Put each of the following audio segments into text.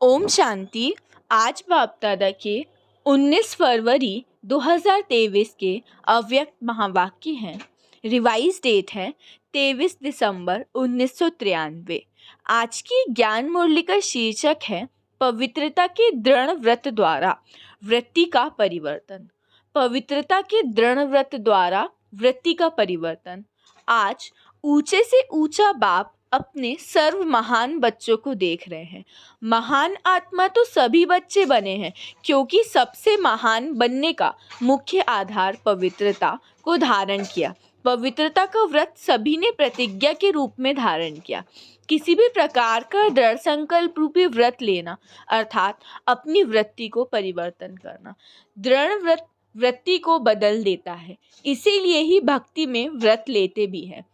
ओम शांति। आज बाप दादा के 19 फरवरी 2023 के अव्यक्त महावाक्य हैं। रिवाइज डेट है 23 दिसंबर 1993। आज की ज्ञान मुरली का शीर्षक है पवित्रता के दृढ़ व्रत द्वारा वृत्ति का परिवर्तन। पवित्रता के दृढ़ व्रत द्वारा वृत्ति का परिवर्तन। आज ऊंचे से ऊंचा बाप अपने सर्व महान बच्चों को देख रहे हैं। महान आत्मा तो सभी बच्चे बने हैं, क्योंकि सबसे महान बनने का मुख्य आधार पवित्रता को धारण किया। पवित्रता का व्रत सभी ने प्रतिज्ञा के रूप में धारण किया। किसी भी प्रकार का दृढ़ संकल्प रूपी व्रत लेना अर्थात अपनी वृत्ति को परिवर्तन करना। दृढ़ व्रत वृत्ति को बदल देता है। इसीलिए ही भक्ति में व्रत लेते भी हैं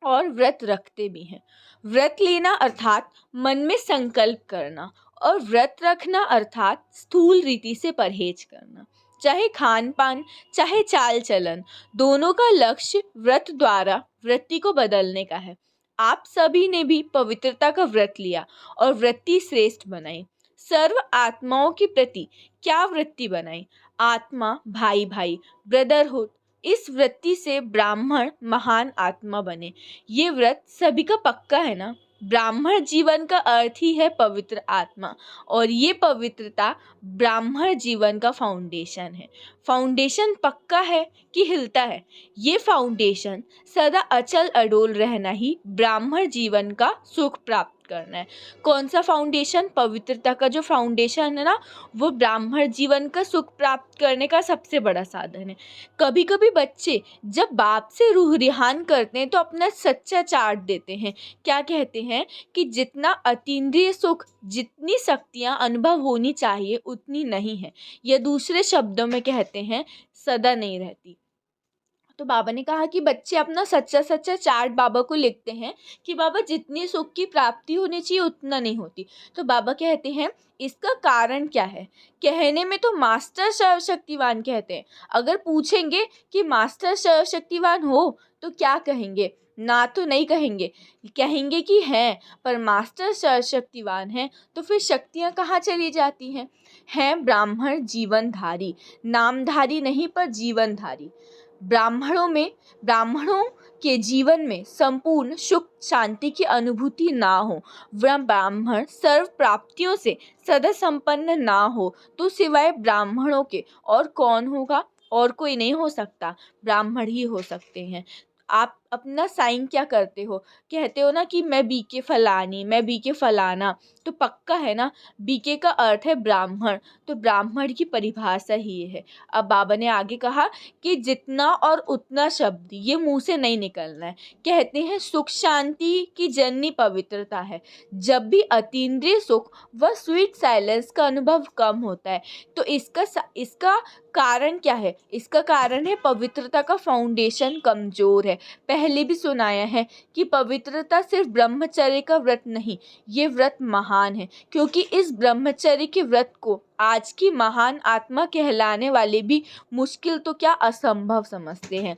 और व्रत रखते भी हैं। व्रत लेना अर्थात मन में संकल्प करना और व्रत रखना अर्थात स्थूल रीति से परहेज करना। चाहे खान पान चाहे चाल चलन, दोनों का लक्ष्य व्रत द्वारा वृत्ति को बदलने का है। आप सभी ने भी पवित्रता का व्रत लिया और वृत्ति श्रेष्ठ बनाई। सर्व आत्माओं के प्रति क्या वृत्ति बनाई? आत्मा भाई भाई, ब्रदरहुड। इस वृत्ति से ब्राह्मण महान आत्मा बने। ये व्रत सभी का पक्का है ना। ब्राह्मण जीवन का अर्थ ही है पवित्र आत्मा, और ये पवित्रता ब्राह्मण जीवन का फाउंडेशन है। फाउंडेशन पक्का है कि हिलता है? ये फाउंडेशन सदा अचल अडोल रहना ही ब्राह्मण जीवन का सुख प्राप्त करना है। कौन सा फाउंडेशन? पवित्रता का जो फाउंडेशन है ना, वो ब्राह्मण जीवन का सुख प्राप्त करने का सबसे बड़ा साधन है। कभी कभी बच्चे जब बाप से रूह रिहान करते हैं तो अपना सच्चा चार्ट देते हैं। क्या कहते हैं कि जितना अतीन्द्रिय सुख, जितनी शक्तियाँ अनुभव होनी चाहिए उतनी नहीं है, या दूसरे शब्दों में कहते हैं सदा नहीं रहती। तो बाबा ने कहा कि बच्चे अपना सच्चा सच्चा चार्ट बाबा को लिखते हैं कि बाबा जितनी सुख की प्राप्ति होनी चाहिए उतना नहीं होती। तो बाबा कहते हैं इसका कारण क्या है? कहने में तो मास्टर सर्वशक्तिवान कहते हैं। अगर पूछेंगे कि मास्टर सर्वशक्तिवान हो तो क्या कहेंगे? ना तो नहीं कहेंगे, कहेंगे कि हैं, पर मास्टर सर्वशक्तिवान हैं तो फिर शक्तियाँ कहाँ चली जाती हैं? हैं ब्राह्मण जीवनधारी, नामधारी नहीं पर जीवनधारी। ब्राह्मणों के जीवन में संपूर्ण सुख शांति की अनुभूति ना हो, वह ब्राह्मण सर्व प्राप्तियों से सदा संपन्न ना हो, तो सिवाय ब्राह्मणों के और कौन होगा? और कोई नहीं हो सकता, ब्राह्मण ही हो सकते हैं। आप अपना साइन क्या करते हो? कहते हो ना कि मैं बीके फलानी, मैं बीके फलाना, तो पक्का है ना। बीके का अर्थ है ब्राह्मण, तो ब्राह्मण की परिभाषा ही है। अब बाबा ने आगे कहा कि जितना और उतना शब्द ये मुंह से नहीं निकलना है। कहते हैं सुख शांति की जननी पवित्रता है। जब भी अतीन्द्रिय सुख व स्वीट साइलेंस का अनुभव कम होता है तो इसका कारण क्या है? इसका कारण है पवित्रता का फाउंडेशन कमजोर है। पहले भी सुनाया है कि पवित्रता सिर्फ ब्रह्मचर्य का व्रत नहीं, ये व्रत महान है, क्योंकि इस ब्रह्मचर्य के व्रत को आज की महान आत्मा कहलाने वाले भी मुश्किल तो क्या असंभव समझते हैं।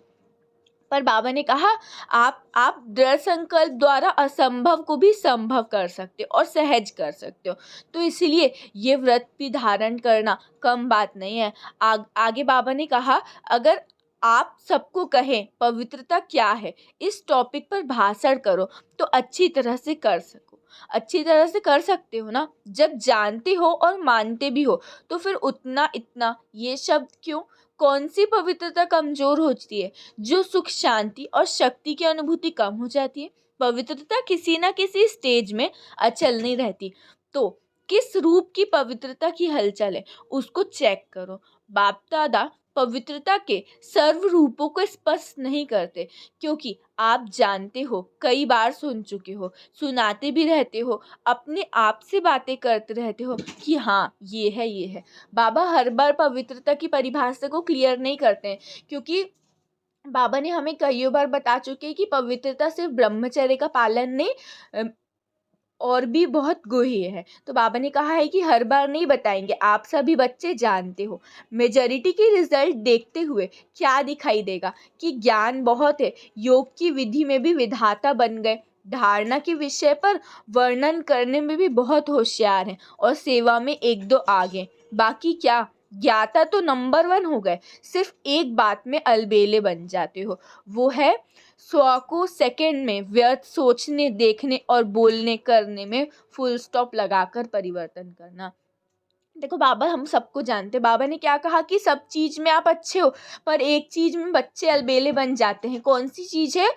पर बाबा ने कहा आप दृढ़ संकल्प द्वारा असंभव को भी संभव कर सकते हो और सहज कर सकते हो। तो इसलिए ये व्रत भी धारण करना कम बात नहीं है। आगे बाबा ने कहा अगर आप सबको कहें पवित्रता क्या है, इस टॉपिक पर भाषण करो तो अच्छी तरह से कर सकते हो ना। जब जानते हो और मानते भी हो तो फिर उतना इतना ये शब्द क्यों? कौन सी पवित्रता कमजोर होती है? जो सुख शांति और शक्ति की अनुभूति कम हो जाती है। पवित्रता किसी ना किसी स्टेज में अचल नहीं रहती। तो किस रूप की पवित्रता की हलचल है उसको चेक करो। बाप दादा पवित्रता के सर्व रूपों को स्पष्ट नहीं करते, क्योंकि आप जानते हो, कई बार सुन चुके हो, सुनाते भी रहते हो, अपने आप से बातें करते रहते हो कि हाँ ये है। बाबा हर बार पवित्रता की परिभाषा को क्लियर नहीं करते हैं, क्योंकि बाबा ने हमें कई बार बता चुके हैं कि पवित्रता सिर्फ ब्रह्मचर्य का पालन नहीं और भी बहुत गुह्य है। तो बाबा ने कहा है कि हर बार नहीं बताएंगे, आप सभी बच्चे जानते हो। मेजॉरिटी की रिजल्ट देखते हुए क्या दिखाई देगा कि ज्ञान बहुत है, योग की विधि में भी विधाता बन गए, धारणा के विषय पर वर्णन करने में भी बहुत होशियार हैं और सेवा में 1-2 आगे। बाकी क्या, ज्ञाता तो नंबर 1 हो गए, सिर्फ एक बात में अलबेले बन जाते हो, वो है स्व को सेकंड में व्यर्थ सोचने, देखने और बोलने करने में फुल स्टॉप लगाकर परिवर्तन करना। देखो बाबा, हम सबको जानते, बाबा ने क्या कहा कि सब चीज में आप अच्छे हो, पर एक चीज में बच्चे अलबेले बन जाते हैं। कौन सी चीज है?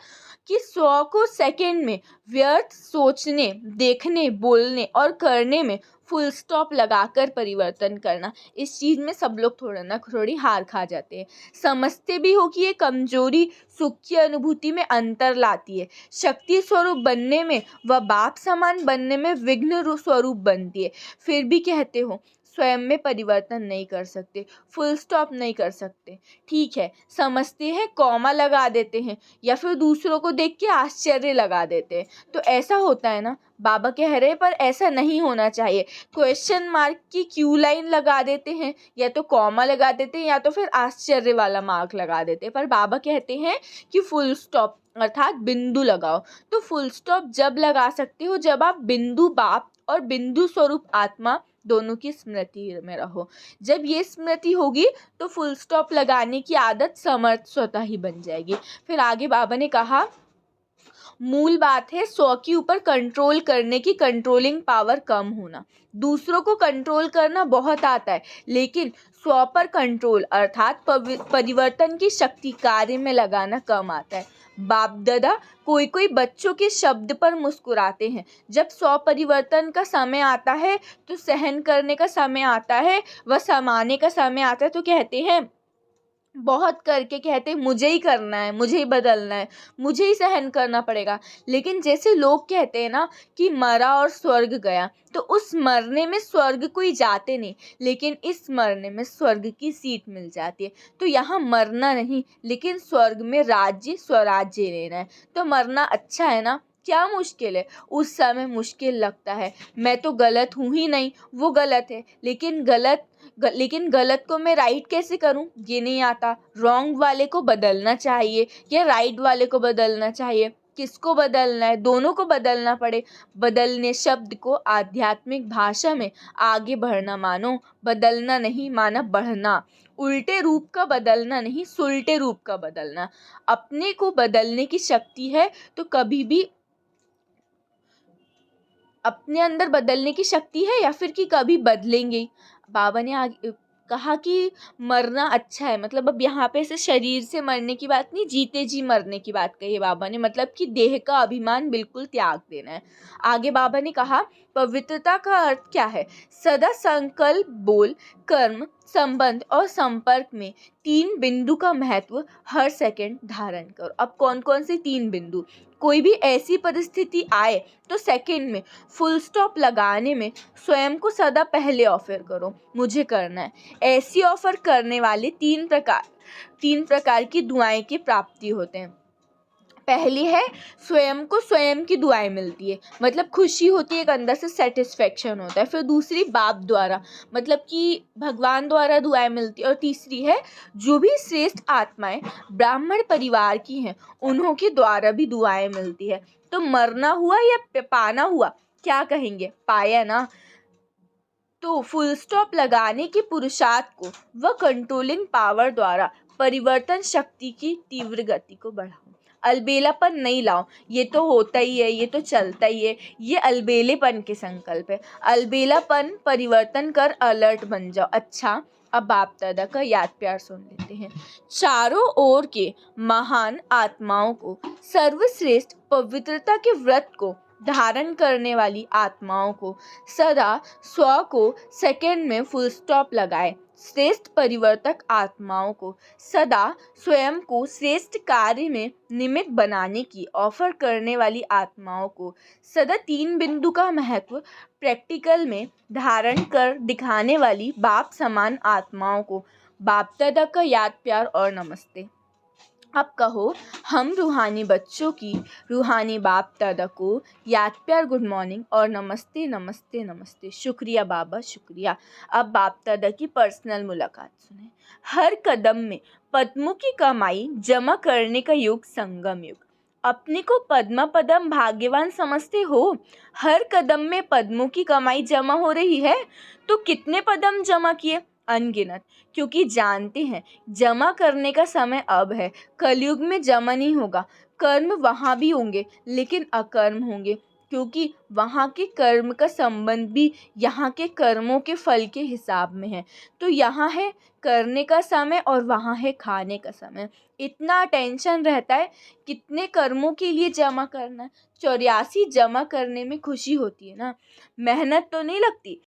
कि 100 को सेकंड में व्यर्थ सोचने, देखने, बोलने और करने में फुल स्टॉप लगाकर परिवर्तन करना। इस चीज में सब लोग थोड़ी हार खा जाते हैं। समझते भी हो कि ये कमजोरी सुख की अनुभूति में अंतर लाती है, शक्ति स्वरूप बनने में व बाप समान बनने में विघ्न स्वरूप बनती है, फिर भी कहते हो स्वयं में परिवर्तन नहीं कर सकते, फुल स्टॉप नहीं कर सकते। ठीक है, समझते हैं, कॉमा लगा देते हैं या फिर दूसरों को देख के आश्चर्य लगा देते हैं, तो ऐसा होता है ना, बाबा कह रहे हैं, पर ऐसा नहीं होना चाहिए। क्वेश्चन मार्क की क्यू लाइन लगा देते हैं, या तो कॉमा लगा देते हैं या तो फिर आश्चर्य वाला मार्क लगा देते हैं, पर बाबा कहते हैं कि फुल स्टॉप अर्थात बिंदु लगाओ। तो फुल स्टॉप जब लगा सकते हो जब आप बिंदु बाप और बिंदु स्वरूप आत्मा दोनों की स्मृति में रहो। जब ये स्मृति होगी तो फुल स्टॉप लगाने की आदत समर्थ स्वतः ही बन जाएगी। फिर आगे बाबा ने कहा, मूल बात है 100 के ऊपर कंट्रोल करने की कंट्रोलिंग पावर कम होना। दूसरों को कंट्रोल करना बहुत आता है, लेकिन 100 पर कंट्रोल अर्थात परिवर्तन की शक्ति कार्य में लगाना कम आता है। बाप दादा कोई बच्चों के शब्द पर मुस्कुराते हैं। जब 100 परिवर्तन का समय आता है तो सहन करने का समय आता है, व समाने का समय आता है तो कहते हैं, बहुत करके कहते हैं मुझे ही करना है, मुझे ही बदलना है, मुझे ही सहन करना पड़ेगा। लेकिन जैसे लोग कहते हैं ना कि मरा और स्वर्ग गया, तो उस मरने में स्वर्ग कोई जाते नहीं, लेकिन इस मरने में स्वर्ग की सीट मिल जाती है। तो यहाँ मरना नहीं, लेकिन स्वर्ग में राज्य स्वराज्य लेना है। तो मरना अच्छा है ना, क्या मुश्किल है? उस समय मुश्किल लगता है, मैं तो गलत हूँ ही नहीं, वो गलत है, लेकिन गलत को मैं राइट कैसे करूं, ये नहीं आता। रॉन्ग वाले को बदलना चाहिए या राइट वाले को बदलना चाहिए, किसको बदलना है? दोनों को बदलना पड़े। बदलने शब्द को आध्यात्मिक भाषा में आगे बढ़ना मानो, बदलना नहीं माना बढ़ना। उल्टे रूप का बदलना नहीं, सुलटे रूप का बदलना। अपने को बदलने की शक्ति है तो कभी भी अपने अंदर बदलने की शक्ति है, या फिर कि कभी बदलेंगे। बाबा ने आगे कहा कि मरना अच्छा है, मतलब अब यहाँ पे से शरीर से मरने की बात नहीं, जीते जी मरने की बात कही है बाबा ने, मतलब कि देह का अभिमान बिल्कुल त्याग देना है। आगे बाबा ने कहा, पवित्रता का अर्थ क्या है? सदा संकल्प, बोल, कर्म, संबंध और संपर्क में 3 बिंदु का महत्व हर सेकंड धारण करो। अब कौन कौन से 3 बिंदु? कोई भी ऐसी परिस्थिति आए तो सेकंड में फुल स्टॉप लगाने में स्वयं को सदा पहले ऑफर करो, मुझे करना है। ऐसी ऑफर करने वाले 3 प्रकार की दुआएं की प्राप्ति होते हैं। पहली है स्वयं को स्वयं की दुआएं मिलती है, मतलब खुशी होती है, एक अंदर से सेटिस्फेक्शन होता है। फिर दूसरी बाप द्वारा, मतलब कि भगवान द्वारा दुआएं मिलती है। और तीसरी है जो भी श्रेष्ठ आत्माएं ब्राह्मण परिवार की हैं, उन्हों के द्वारा भी दुआएं मिलती है। तो मरना हुआ या पाना हुआ, क्या कहेंगे? पाया ना। तो फुल स्टॉप लगाने के पुरुषार्थ को व कंट्रोलिंग पावर द्वारा परिवर्तन शक्ति की तीव्र गति को बढ़ाओ। अलबेलापन नहीं लाओ, ये तो होता ही है, ये तो चलता ही है, ये अलबेलेपन के संकल्प है। अलबेलापन परिवर्तन कर अलर्ट बन जाओ। अच्छा, अब बाप दादा का याद प्यार सुन लेते हैं। चारों ओर के महान आत्माओं को, सर्वश्रेष्ठ पवित्रता के व्रत को धारण करने वाली आत्माओं को सदा स्व को सेकंड में फुल स्टॉप लगाए। श्रेष्ठ परिवर्तक आत्माओं को सदा स्वयं को श्रेष्ठ कार्य में निमित्त बनाने की ऑफर करने वाली आत्माओं को सदा 3 बिंदु का महत्व प्रैक्टिकल में धारण कर दिखाने वाली बाप समान आत्माओं को बाप दादा का याद प्यार और नमस्ते। अब कहो, हम रूहानी बच्चों की रूहानी बाप दादा को याद प्यार, गुड मॉर्निंग और नमस्ते नमस्ते नमस्ते। शुक्रिया बाबा, शुक्रिया। अब बाप दादा की पर्सनल मुलाकात सुने। हर कदम में पद्मों की कमाई जमा करने का युग संगम युग। अपने को पद्मा पदम भाग्यवान समझते हो? हर कदम में पद्मों की कमाई जमा हो रही है। तो कितने पदम जमा किए? अनगिनत। क्योंकि जानते हैं जमा करने का समय अब है। कलयुग में जमा नहीं होगा। कर्म वहाँ भी होंगे लेकिन अकर्म होंगे, क्योंकि वहाँ के कर्म का संबंध भी यहाँ के कर्मों के फल के हिसाब में है। तो यहाँ है करने का समय और वहाँ है खाने का समय। इतना टेंशन रहता है कितने कर्मों के लिए जमा करना है। 84 जमा करने में खुशी होती है ना, मेहनत तो नहीं लगती।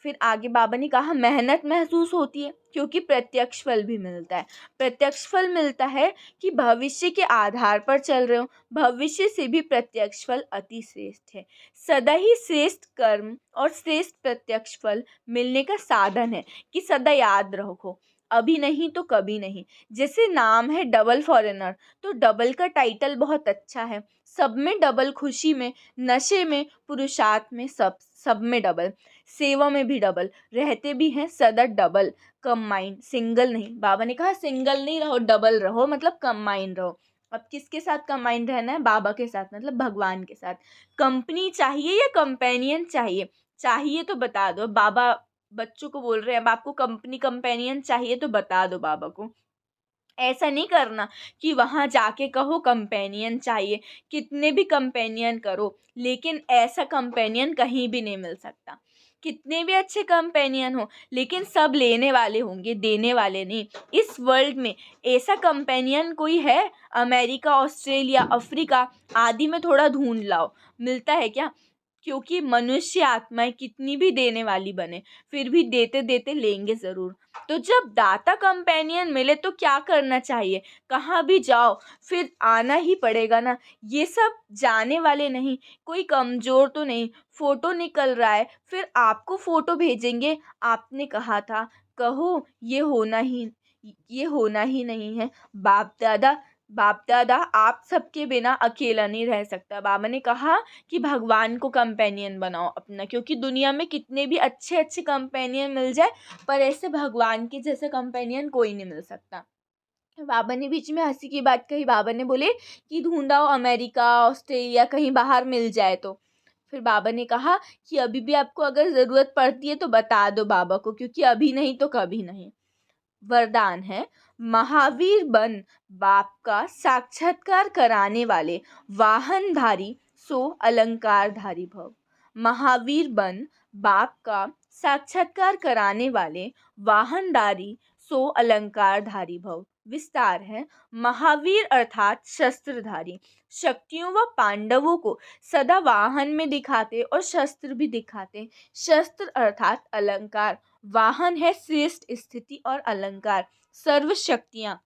फिर आगे बाबा ने कहा मेहनत महसूस होती है क्योंकि प्रत्यक्ष फल भी मिलता है। प्रत्यक्ष फल मिलता है कि भविष्य के आधार पर चल रहे हो। भविष्य से भी प्रत्यक्ष फल अति श्रेष्ठ है। सदा ही श्रेष्ठ कर्म और श्रेष्ठ प्रत्यक्ष फल मिलने का साधन है कि सदा याद रखो, अभी नहीं तो कभी नहीं। जैसे नाम है डबल फॉरेनर, तो डबल का टाइटल बहुत अच्छा है। सब में डबल, खुशी में, नशे में, पुरुषार्थ में, सब में डबल, सेवा में भी डबल, रहते भी हैं सदा डबल, कंबाइंड, सिंगल नहीं। बाबा ने कहा सिंगल नहीं रहो, डबल रहो, मतलब कंबाइंड रहो। अब किसके साथ कंबाइंड रहना है? बाबा के साथ, मतलब भगवान के साथ। कंपनी चाहिए या कंपेनियन चाहिए? चाहिए तो बता दो। बाबा बच्चों को बोल रहे हैं अब आपको कंपनी कंपेनियन चाहिए तो बता दो बाबा को। ऐसा नहीं करना कि वहाँ जाके कहो कंपेनियन चाहिए। कितने भी कंपेनियन करो लेकिन ऐसा कंपेनियन कहीं भी नहीं मिल सकता। कितने भी अच्छे कंपेनियन हो लेकिन सब लेने वाले होंगे, देने वाले नहीं। इस वर्ल्ड में ऐसा कंपेनियन कोई है? अमेरिका, ऑस्ट्रेलिया, अफ्रीका आदि में थोड़ा ढूंढ लाओ, मिलता है क्या? क्योंकि मनुष्य आत्माएं कितनी भी देने वाली बने फिर भी देते देते लेंगे ज़रूर। तो जब दाता कंपेनियन मिले तो क्या करना चाहिए? कहाँ भी जाओ फिर आना ही पड़ेगा ना। ये सब जाने वाले नहीं, कोई कमज़ोर तो नहीं। फ़ोटो निकल रहा है फिर आपको फ़ोटो भेजेंगे। आपने कहा था कहो ये होना ही नहीं है। बाप दादा आप सबके बिना अकेला नहीं रह सकता। बाबा ने कहा कि भगवान को कंपेनियन बनाओ अपना, क्योंकि दुनिया में कितने भी अच्छे अच्छे कंपेनियन मिल जाए पर ऐसे भगवान के जैसे कंपेनियन कोई नहीं मिल सकता। बाबा ने बीच में हंसी की बात कही। बाबा ने बोले कि ढूंढाओ अमेरिका, ऑस्ट्रेलिया, कहीं बाहर मिल जाए तो। फिर बाबा ने कहा कि अभी भी आपको अगर ज़रूरत पड़ती है तो बता दो बाबा को, क्योंकि अभी नहीं तो कभी नहीं। वरदान है महावीर बन बाप का साक्षात्कार कराने वाले, वाहनधारी सो अलंकारधारी भव। महावीर बन बाप का साक्षात्कार कराने वाले, वाहनधारी सो अलंकारधारी भव। विस्तार है महावीर अर्थात शस्त्रधारी, शक्तियों व पांडवों को सदा वाहन में दिखाते और शस्त्र भी दिखाते। शस्त्र अर्थात अलंकार, वाहन है श्रेष्ठ स्थिति और अलंकार सर्व शक्तियाँ।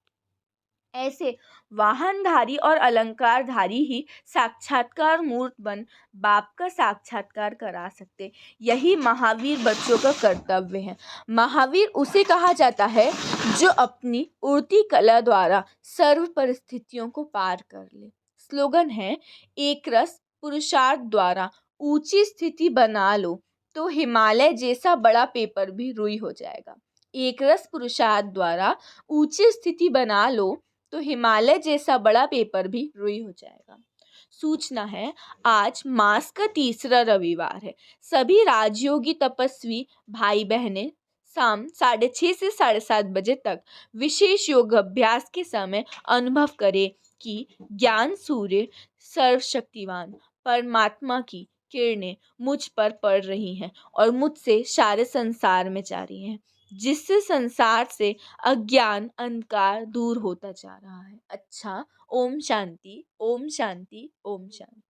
ऐसे वाहनधारी और अलंकारधारी ही साक्षात्कार मूर्त बन बाप का साक्षात्कार करा सकते। यही महावीर बच्चों का कर्तव्य है। महावीर उसे कहा जाता है जो अपनी उड़ती कला द्वारा सर्व परिस्थितियों को पार कर ले। स्लोगन है एक रस पुरुषार्थ द्वारा ऊंची स्थिति बना लो तो हिमालय जैसा बड़ा पेपर भी रुई हो जाएगा। एक रस पुरुषार्थ द्वारा ऊंची स्थिति बना लो तो हिमालय जैसा बड़ा पेपर भी रुई हो जाएगा। सूचना है आज मास का तीसरा रविवार है। सभी राजयोगी तपस्वी भाई बहनें शाम 6:30 से 7:30 बजे तक विशेष योग अभ्यास के समय अनुभव करें कि ज्ञान सूर्य सर्वशक्तिवान परमात्मा की किरणें मुझ पर पड़ रही हैं और मुझसे सारे संसार में जा रही हैं, जिससे संसार से अज्ञान अंधकार दूर होता जा रहा है। अच्छा, ओम शांति, ओम शांति, ओम शांति।